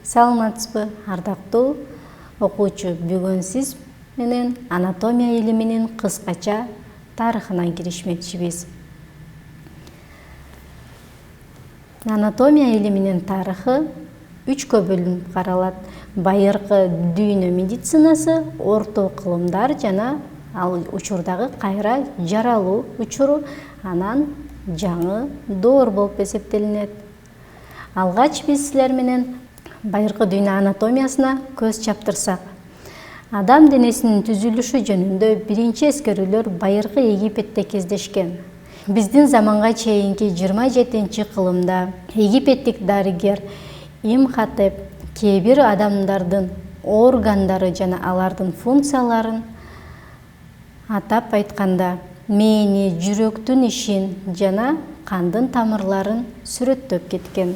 Саламатсызбы, ардактуу окуучу. Бүгүн сиз менен анатомия илиминин кыскача тарыхынан киришмекчибиз. Анатомия илиминин тарыхы 3 бөлүнүп каралат. Байыркы дүйнө медицинасы, орто кылымдар жана ал учурдагы кайра жаралуу учуру, анан жаңы доор болуп эсептелинет. Алгач биз силер менен байыркы дүйнө анатомиясына көз чаптырсак, адам денесинин түзүлүшү жөнүндө биринчи эскерүүлөр байыркы Египетте кездешкен. Биздин заманга чейинки 27-кылымда египеттик дарыгер Имхотеп кээ бир адамдардын органдары жана алардын функцияларын, атап айтканда мээни, жүрөктүн ишин жана кандын тамырларын сүрөттөп кеткен.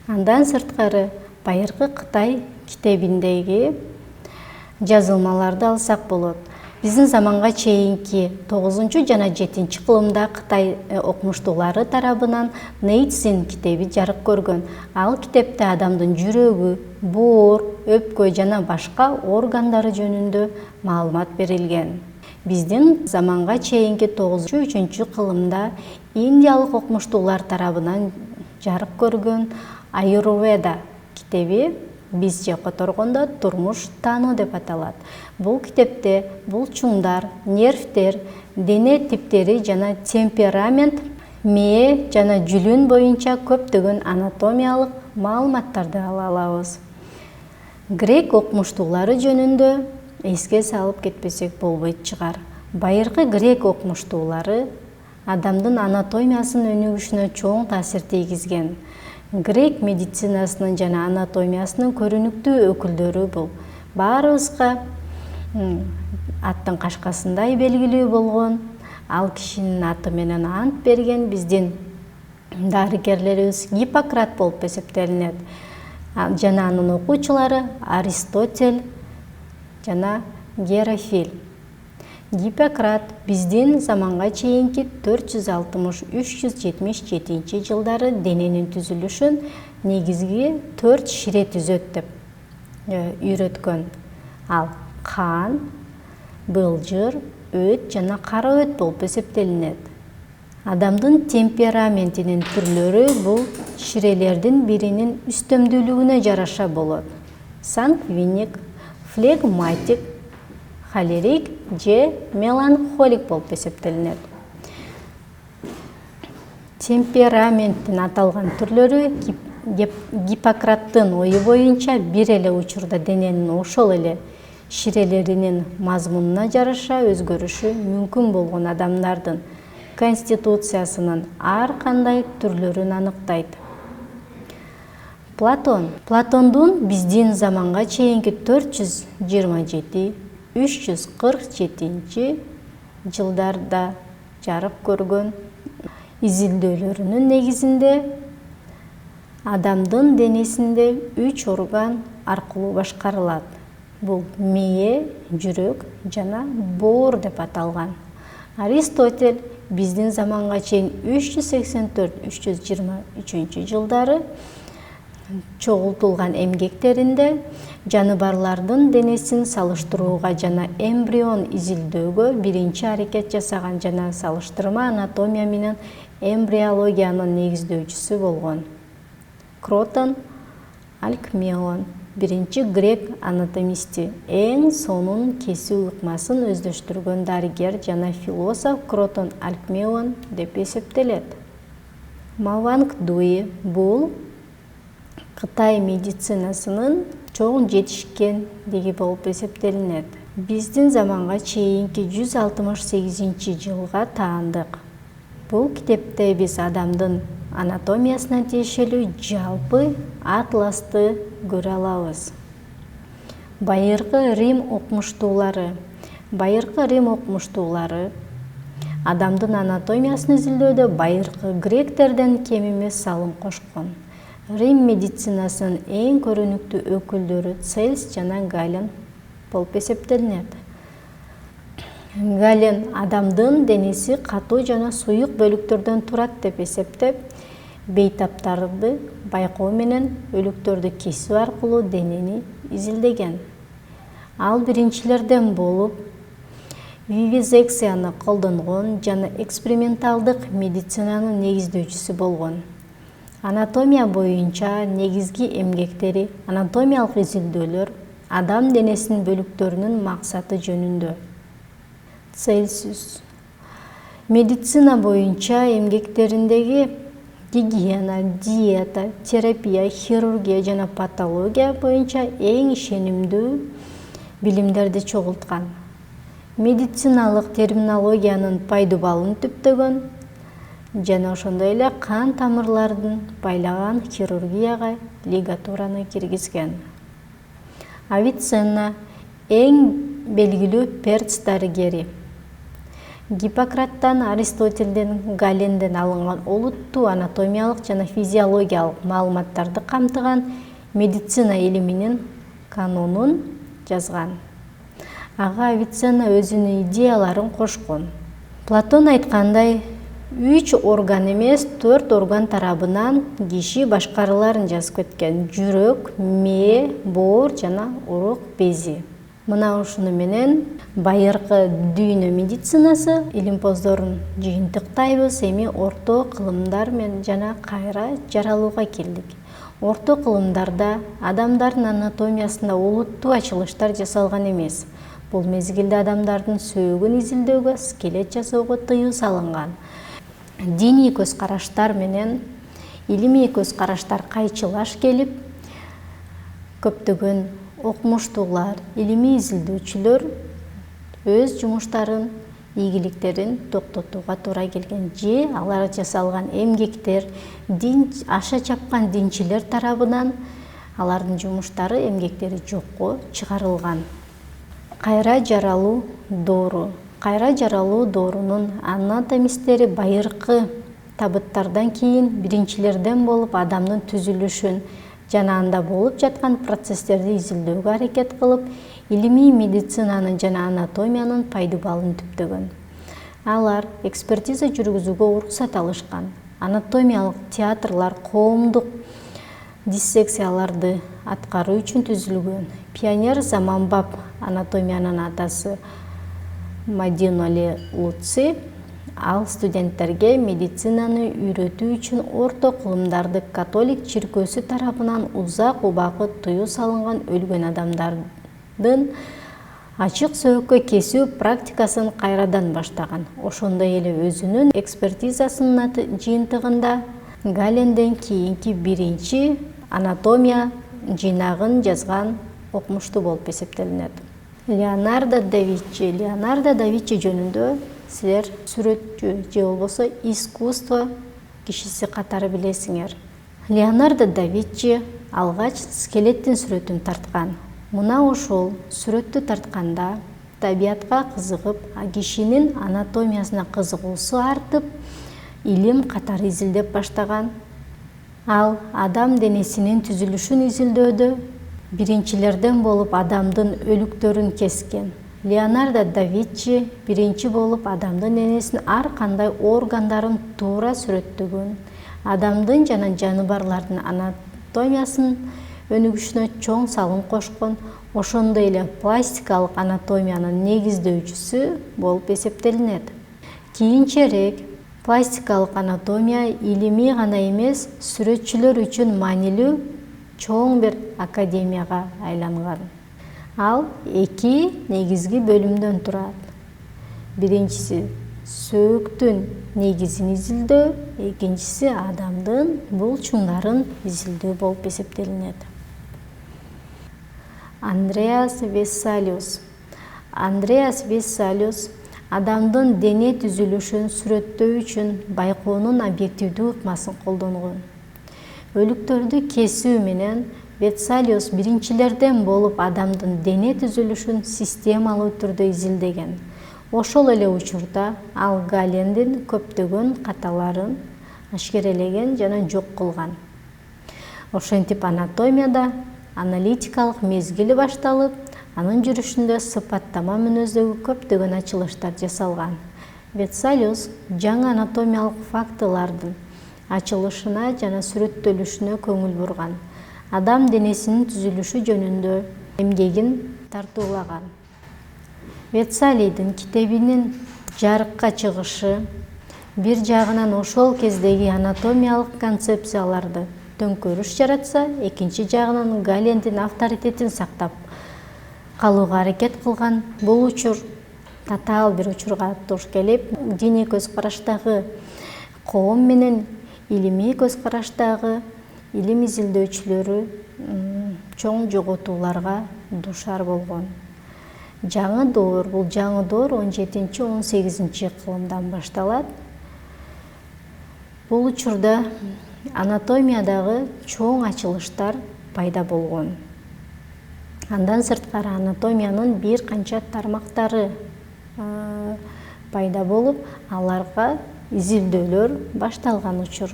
Андан сырткары байыркы Кытай китебиндеги жазылмаларды алсак болот. Биздин заманга чейинки 9 жана 7-кылымда Кытай окумуштуулары тарабынан Нейцин китеби жарык көргөн. Ал китепте адамдын жүрөгү, боор, өпкө жана башка органдары жөнүндө маалымат берилген. Биздин заманга чейинки 9-3-кылымда индиялык окумуштуулар тарабынан жарык көргөн Аюрведа китеби бизче которгондо турмуш таануу деп аталат. Бул китепте булчуңдар, нервтер, дене типтери жана темперамент, мээ жана жүлүн боюнча көптөгөн анатомиялык маалыматтарды ала алабыз. Грек окумуштуулары жөнүндө эске салып кетпесек болбойт чыгар. Байыркы грек окумуштуулары адамдын анатомиясынын өнүгүшүнө чоң таасир тийгизген. Грек медицинасынын жана анатомиясынын көрүнүктүү өкүлдөрү бул. Баарыбызга аттын кашкасындай белгилүү болгон, ал кишинин аты менен ант берген биздин дарыгерлерибиз Гиппократ болуп эсептелинет. Жана анын окуучулары Аристотель жана Герофил. Гиппократ биздин заманга чейинки 460-377 жылдары дененин түзүлүшүн негизги 4 шире түзөт деп үйрөткөн. Ал кан, былжыр, өт жана кара өт болуп эсептелинет. Адамдын темпераментинин түрлөрү бул ширелердин биринин үстөмдүүлүгүнө жараша болот. Сангвиник, флегматик, холерик же меланхолик болуп эсептелинет. Темпераменттин аталган түрлөрү Гиппократтын ою боюнча бир эле учурда дененин ошол эле ширелеринин мазмунуна жараша өзгөрүшү мүмкүн болгон адамдардын конституциясынын ар кандай түрлөрүн аныктайт. Платондун биздин заманга чейинки 427-347 жылдарда жарык көргөн изилдөөлөрүнүн негизинде адамдын денесинде 3 орган аркылуу башкарылат. Бул мээ, жүрөк жана боор деп аталган. Аристотель биздин заманга чейин 384-323 жылдары чогултулган эмгектеринде жаныбарлардын денесин салыштырууга жана эмбрион изилдөөгө биринчи аракет жасаган жана салыштырма анатомия менен эмбриологиянын негиздөөчүсү болгон. Кротон Алкмеон биринчи грек анатомисти, эң сонун кесүү ыкмасын өздөштүргөн дарыгер жана философ Кротон Алкмеон деп эсептелет. Маванг Дуи бул Кытай медицинасынын чоң жетишкендиги болуп эсептелинет. Биздин заманга чейинки 168-жылга таандык. Бул китепте биз адамдын анатомиясына тиешелүү жалпы атласты көрө алабыз. Байыркы Рим окумуштуулары адамдын анатомиясын изилдөөдө байыркы гректерден кем эмес салым кошкон. Рим медицинасынын эң көрүнүктүү өкүлдөрү Цельс жана Гален болуп эсептелинет. Гален адамдын денеси катуу жана суюк бөлүктөрдөн турат деп эсептеп, бейтаптарды байкоо менен өлүктөрдү кесүү аркылуу денени изилдеген. Ал биринчилерден болуп вивисекцияны колдонгон жана эксперименталдык медицинанын негиздөөчүсү болгон. Анатомия боюнча негизги эмгектери анатомиялык изилдөөлөр адам денесинин бөлүктөрүнүн максаты жөнүндө. Цельсиус медицина боюнча эмгектериндеги гигиена, диета, терапия, хирургия жана патология боюнча эң ишенимдүү билимдерди чогулткан. Медициналык терминологиянын пайдубалын түптөгөн жана ошондой эле кан тамырларын байлаган хирургияга лигатураны киргизген. Авиценна эң белгилүү перс дарыгери. Гиппократтан, Аристотелден, Галенден алынган олуттуу анатомиялык жана физиологиялык маалыматтарды камтыган медицина илиминин канонун жазган. Ага Авиценна өзүнүн идеяларын кошкон. Платон айткандай, 3 орган эмес, 4 орган тарабынан киши башкарыларын жазып кеткен: жүрөк, мээ, боор жана урук бези. Мына ушуну менен байыркы дүйнө медицинасы илимпоздорун жыйынтыктайбыз. Эми орто кылымдар менен жана кайра жаралууга келдик. Орто кылымдарда адамдардын анатомиясында олуттуу ачылыштар жасалган эмес. Бул мезгилде адамдардын сөөгүн изилдөөгө, скелет жасоого тыюу салынган. Диний көз караштар менен илимий көз караштар кайчылаш келип, көптөгөн окумуштуулар, илимий изилдөөчүлөр өз жумуштарын, ийгиликтерин токтотууга туура келген. Же алар жасалган эмгектер дин аша чапкан динчилер тарабынан алардын жумуштары, эмгектери жокко чыгарылган. Кайра жаралуу доору. Кайра жаралуу доорунун анатомисттери байыркы табыттардан кийин биринчилерден болуп адамдын түзүлүшүн жана анда болуп жаткан процесстерди изилдөөгө аракет кылып, илимий медицинанын жана анатомиянын пайдубалын түптөгөн. Алар экспертиза жүргүзүүгө уруксат алышкан. Анатомиялык театрлар коомдук диссекцияларды аткаруу үчүн түзүлгөн. Пионер заманбап анатомиянын атасы Мадиноли Луци ал студенттерге медицинаны үйрөтүү үчүн орто кылымдарды католик чиркөөсү тарабынан узак убакыт тыюу салынган өлгөн адамдардын ачык сөөгкө кесүү практикасын кайрадан баштаган. Ошондой эле өзүнүн экспертизасынын жыйынтыгында Галенден кийинки биринчи анатомия жыйнагын жазган окумуштуу болуп эсептелинет. Леонардо да Винчи жөнүндө силер сүрөтчү же болбосо искусство кишиси катары билесиңер. Леонардо да Винчи алгач скелеттин сүрөтүн тарткан. Мына ошол сүрөттү тартканда табиятка кызыгып, кишинин анатомиясына кызыгуусу артып, илим катары изилдеп баштаган. Ал адам денесинин түзүлүшүн изилдөөдө биринчилерден болуп адамдын өлүктөрүн кескен. Леонардо да Винчи биринчи болуп адамдын денесинин ар кандай органдарын туура сүрөттөгөн. Адамдын жана жаныбарлардын анатомиясынын өнүгүшүнө чоң салым кошкон. Ошондой эле пластикалык анатомиянын негиздөөчүсү болуп эсептелинет. Кийинчерээк пластикалык анатомия илимий гана эмес, сүрөтчүлөр үчүн маанилүү чоң бир академияга айланган. Ал 2 негизги бөлүмдөн турат. Биринчиси сөөктүн негизин изилдөө, экинчиси адамдын булчуңдарын изилдөө болуп эсептелинет. Андреас Вессалиус адамдын дене түзүлүшүн сүрөттөө үчүн байкоонун объективдүү ыкмасын колдонгон. Өлүктөрдү кесүү менен Вессалиус биринчилерден болуп адамдын дене түзүлүшүн системалуу түрдө изилдеген. Ошол эле учурда ал Галендин көптөгөн каталарын ашкерелеген жана жок кылган. Ошентип анатомияда аналитикалык мезгили башталып, анын жүрүшүндө сыпаттама мүнөздөгү көптөгөн ачылыштар жасалган. Вессалиус жаңы анатомиялык фактылардын ачылышына жана сүрөттөлүшүнө көңүл бурган. Адам денесинин түзүлүшү жөнүндө эмгегин тартуулаган. Вецалийдин китебинин жарыкка чыгышы бир жагынан ошол кездеги анатомиялык концепцияларды төңкөрүш жаратса, экинчи жагынан Галендин авторитетин сактап калууга аракет кылган. Бул учур татаал бир учурга туш келип, диний көз караштагы коом менен илимий көз караштагы илим изилдөөчүлөрү чоң жоготууларга дуушар болгон. Жаңы доор, бул жаңы доор 17-18 кылымдан башталат. Бул учурда анатомиядагы чоң ачылыштар пайда болгон. Андан сырткары анатомиянын бир канча тармактары пайда болуп, аларга изилдөөлөр башталган учур.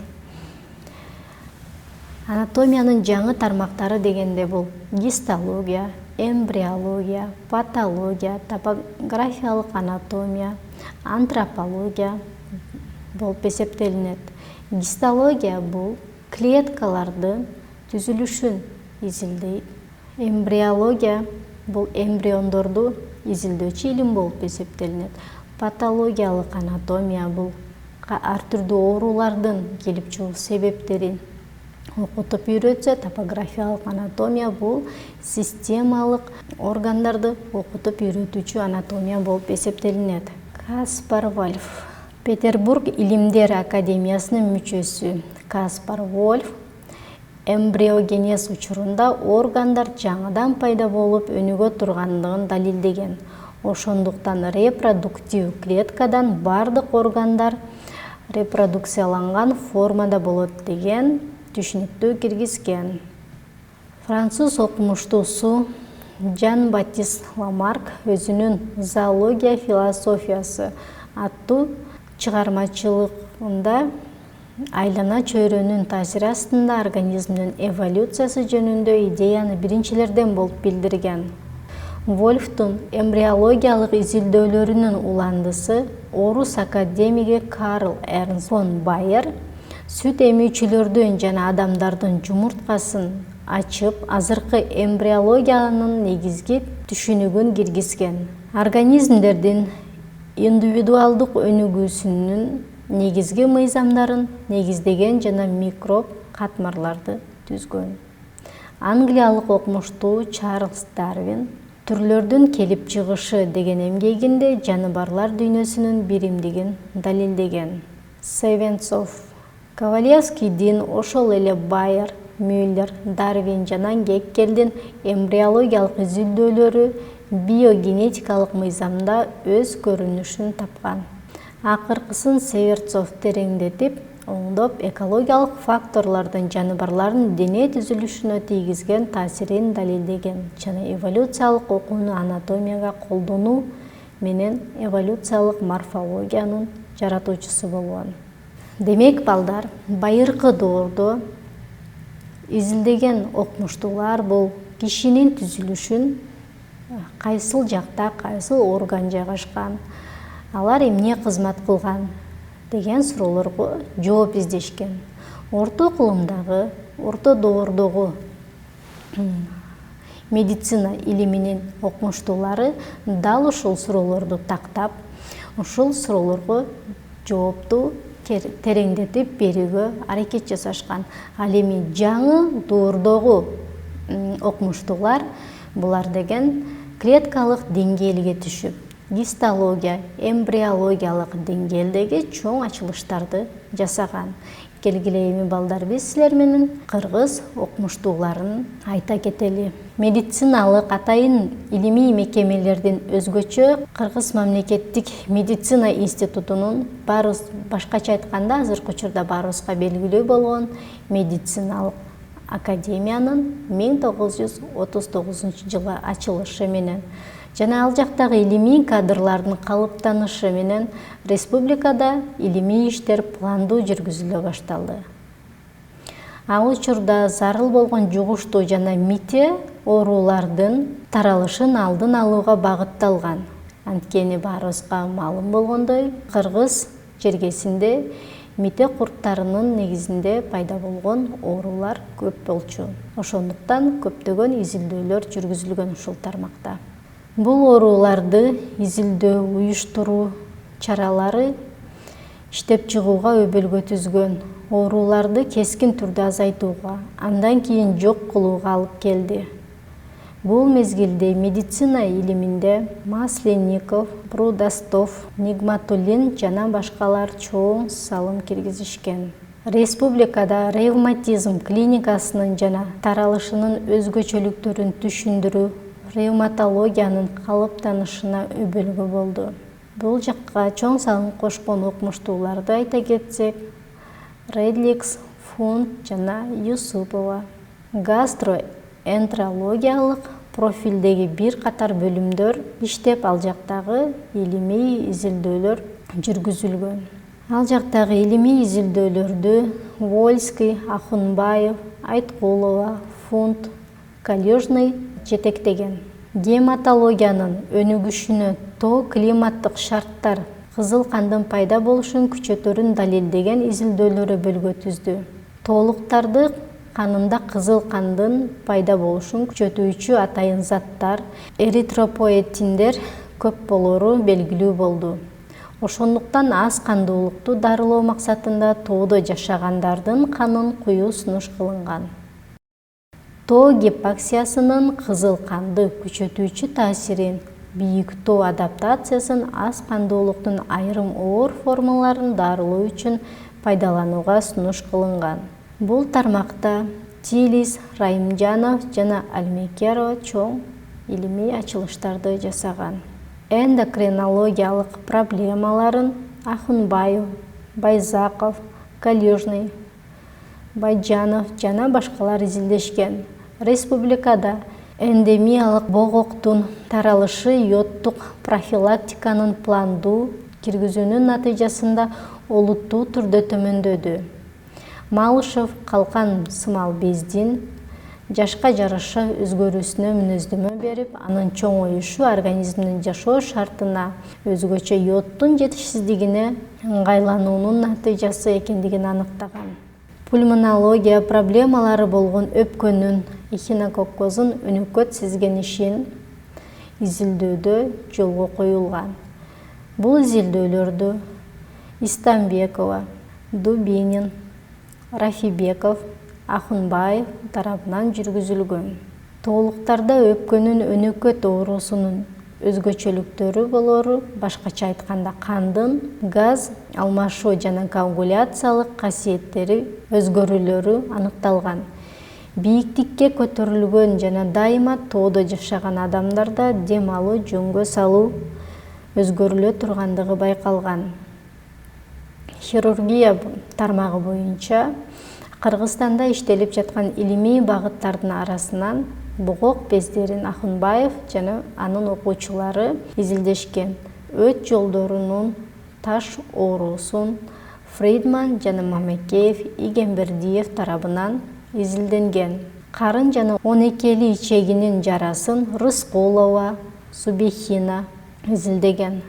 Анатомиянын жаңы тармактары дегенде бул гистология, эмбриология, патология, топографиялык анатомия, антропология болуп эсептелинет. Гистология бул клеткаларды түзүлүшүн изилдейт. Эмбриология бул эмбриондорду изилдөөчү илим болуп эсептелинет. Патологиялык анатомия бул ар түрдүү оорулардын келип чыгуу себептерин окутуп үйрөтсө, топографиялык анатомия бул системалык органдарды окутуп үйрөтүүчү анатомия болуп эсептелинет. Каспар Вольф, Петербург Илимдер Академиясынын мүчөсү Каспар Вольф эмбриогенез учурунда органдар жаңыдан пайда болуп өнүгө тургандыгын далилдеген. Ошондуктан репродуктив клеткадан бардык органдар репродукцияланган формада болот деген түшүнүктү киргизген. Француз окумуштуусу Жан-Батист Ламарк өзүнүн «Зоология философиясы» аттуу чыгармачылыгында айлана чөйрөнүн таасири астында организмдин эволюциясы жөнүндө идеяны биринчилерден болуп билдирген. Вольфтун эмбриологиялык изилдөөлөрүнүн уландысы орус академиги Карл Эрнст фон Байер сүт эмүүчүлөрдүн жана адамдардын жумурткасын ачып, азыркы эмбриологиянын негизги түшүнүгүн киргизген. Организмдердин индивидуалдык өнүгүүсүнүн негизги мыйзамдарын негиздеген жана микроб катмарларды түзгөн. Англиялык окумуштуу Чарльз Дарвин «Түрлөрдүн келип чыгышы» деген эмгегинде жаныбарлар дүйнөсүнүн биримдигин далилдеген. Севенцов, Ковалевскийдин, ошол эле Байер, Мюллер, Дарвин жана Геккелдин эмбриологиялык изилдөөлөрү биогенетикалык мыйзамда өз көрүнүшүн тапкан. Акыркысын Северцов тереңдетип, оңдоп, экологиялык факторлордун жаныбарлардын дене түзүлүшүнө тийгизген таасирин далилдеген жана эволюциялык окууну анатомияга колдонуу менен эволюциялык морфологиянын жаратуучусу болгон. Демек, балдар, байыркы доордо изилдеген окумуштуулар бул кишинин түзүлүшүн кайсыл жакта, кайсыл орган жайгашкан, алар эмне кызмат кылган деген суроолорго жооп издешкен. Орто кылымдагы, орто доордогу медицина илиминин окумуштуулары дал ушул суроолорду тактап, ушул суроолорго жоопту тереңдетип берүүгө аракет жасашкан. Ал эми жаңы доордогу окумуштуулар булар деген клеткалык деңгээлге түшүп, гистология, эмбриологиялык деңгээлдеги чоң ачылыштарды жасаган. Келгиле эми балдар, биз силер менен кыргыз окумуштууларын айта кетели. Медициналык атайын илимий мекемелердин өзгөчө Кыргыз мамлекеттик медицина институтунун башкача айтканда азыркы учурда баарыбызга белгилүү болгон медициналык академиянын 1939 жылы ачылышы менен жана ал жактагы илимий кадрлардын калыптанышы менен республикада илимий иштер пландуу жүргүзүлө башталды. Ал учурда зарыл болгон жугуштуу жана мите оорулардын таралышын алдын алууга багытталган. Анткени баарыбызга маалым болгондой, Кыргыз жергесинде мите курттарынын негизинде пайда болгон оорулар көп болчу. Ошондуктан көптөгөн изилдөөлөр жүргүзүлгөн ушул тармакта. Бул ооруларды изилдөө, уюштуруу чаралары иштеп чыгууга өбөлгө түзгөн, ооруларды кескин түрдө азайтууга, андан кийин жок кылууга алып келди. Бул мезгилде медицина илиминде Масленников, Брудастов, Нигматуллин жана башкалар чоң салым киргизишкен. Республикада ревматизм клиникасынын жана таралышынын өзгөчөлүктөрүн түшүндүрүү, ревматологиянын калыптанышына өбөлгө болду. Бул жакка чоң салым кошкон окумуштууларды айта кетсек, Редликс, Фунт жана Юсупова. Гастроэнтерологиялык профилдеги бир катар бөлүмдөр иштеп, ал жактагы илимий изилдөөлөр жүргүзүлгөн. Ал жактагы илимий изилдөөлөрдү Вольский, Ахунбаев, Айткулова, Фунт, Калюжный жетектеген. Гематологиянын өнүгүшүнө тоо климаттык шарттар кызыл кандын пайда болушун күчөтөрүн далилдеген изилдөөлөр өбөлгө түздү. Тоолуктарды канында кызыл кандын пайда болушун күчөтүүчү атайын заттар, эритропоэтиндер көп болору белгилүү болду. Ошондуктан аз кандуулукту дарылоо максатында тоодо жашагандардын канын куюу сунуш кылынган. Тоо гипоксиясынын кызыл канды күчөтүүчү таасирин, бийик тоо адаптациясын аз кандуулуктун айрым оор формаларын дарылоо үчүн пайдаланууга сунуш кылынган. Бул тармакта Тилис, Райымжанов жана Алмекерова чоң илимий ачылыштарды жасаган. Эндокринологиялык проблемаларын Ахунбаев, Байзаков, Калюжный, Байжанов жана башкалар изилдешкен. Республикада эндемиялык богоктун таралышы йодтук профилактиканын пландуу киргизүүнүн натыйжасында олуттуу түрдө төмөндөдү. Малышев калкан сымал бездин жашка жараша өзгөрүүсүнө мүнөздөмө берип, анын чоңоюшу организмдин жашоо шартына өзгөчө йодтун жетишсиздигине ыңгайлануунун натыйжасы экендигин аныктаган. Пульмонология проблемалары болгон өпкөнүн, эхинококкозун өнөкөт сезгенишин изилдөөдө жолго коюлган. Бул изилдөөлөрдү Истамбекова, Дубинин, Рафибеков, Ахунбаев тарабынан жүргүзүлгөн. Тоолуктарда өпкөнүн өнөкөт оорусунун өзгөчөлүктөрү болору, башкача айтканда кандын газ алмашуу жана коагуляциялык касиеттери өзгөрүүлөрү аныкталган. Бийиктикке көтөрүлгөн жана дайыма тоодо жашаган адамдарда дем алуу, жөнгө салуу өзгөрүлө тургандыгы байкалган. Хирургия тармагы боюнча Кыргызстанда иштелип жаткан илимий багыттардын арасынан богок бездерин Ахунбаев жана анын окуучулары изилдешкен. Өт жолдорунун таш оорусун Фридман жана Мамекеев, Игембердиев тарабынан изилденген. Карын жана 12 ичегинин жарасын Рыскулова, Субихина изилдеген.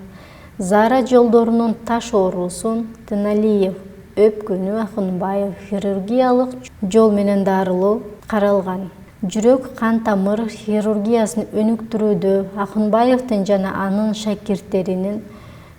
Зара жолдорунун таш оорусун Тыналиев, өпкөнү Ахунбаев хирургиялык жол менен дарылоо каралган. Жүрөк кан тамыр хирургиясын өнүктүрүүдө Ахунбаевдин жана анын шакирттеринин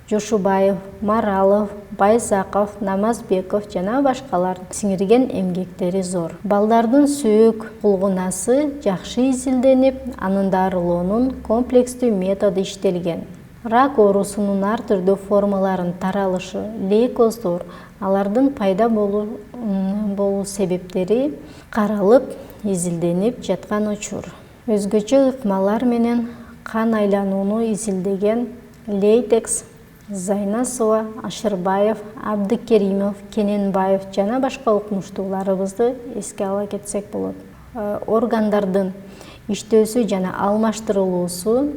Жошубаев, Маралов, Байзаков, Намазбеков жана башкалар сиңирген эмгектери зор. Балдардын сөөк кулгунасы жакшы изилденип, анын дарылоонун комплекстүү методу иштелген. Рак оорусунун ар түрдүү формаларын таралышы, лейкоздор, алардын пайда болуу себептери каралып, изилденип жаткан учур. Өзгөчө ыкмалар менен кан айланууну изилдеген Лейтекс, Зайнасова, Ашырбаев, Абдыкеримов, Кененбаев жана башка окумуштууларыбызды эске ала кетсек болот. Органдардын иштөөсү жана алмаштырылуусу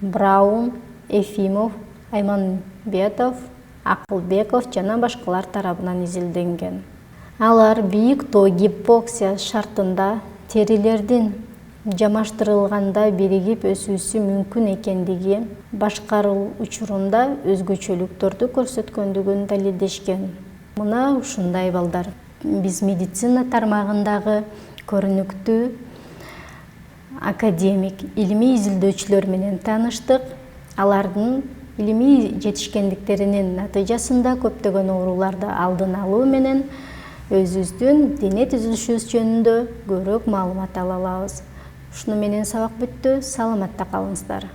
Браун, Ефимов, Айманбетов, Акылбеков жана башкалар тарабынан изилденген. Алар бийик тоо гипоксия шартында терилердин жамаштырылганда биригип өсүүсү мүмкүн экендиги, башкаруу учурунда өзгөчөлүктөрдү көрсөткөндүгүн далилдешкен. Мына ушундай балдар. Биз медицина тармагындагы көрүнүктүү академик, илимий изилдөөчүлөр менен тааныштык. Алардын илимий жетишкендиктеринин натыйжасында көптөгөн ооруларды алдын алуу менен өзүбүздүн дене түзүлүшүбүз жөнүндө көбүрөөк маалымат ала алабыз. Ушуну менен сабак бүттү. Саламатта калыңыздар.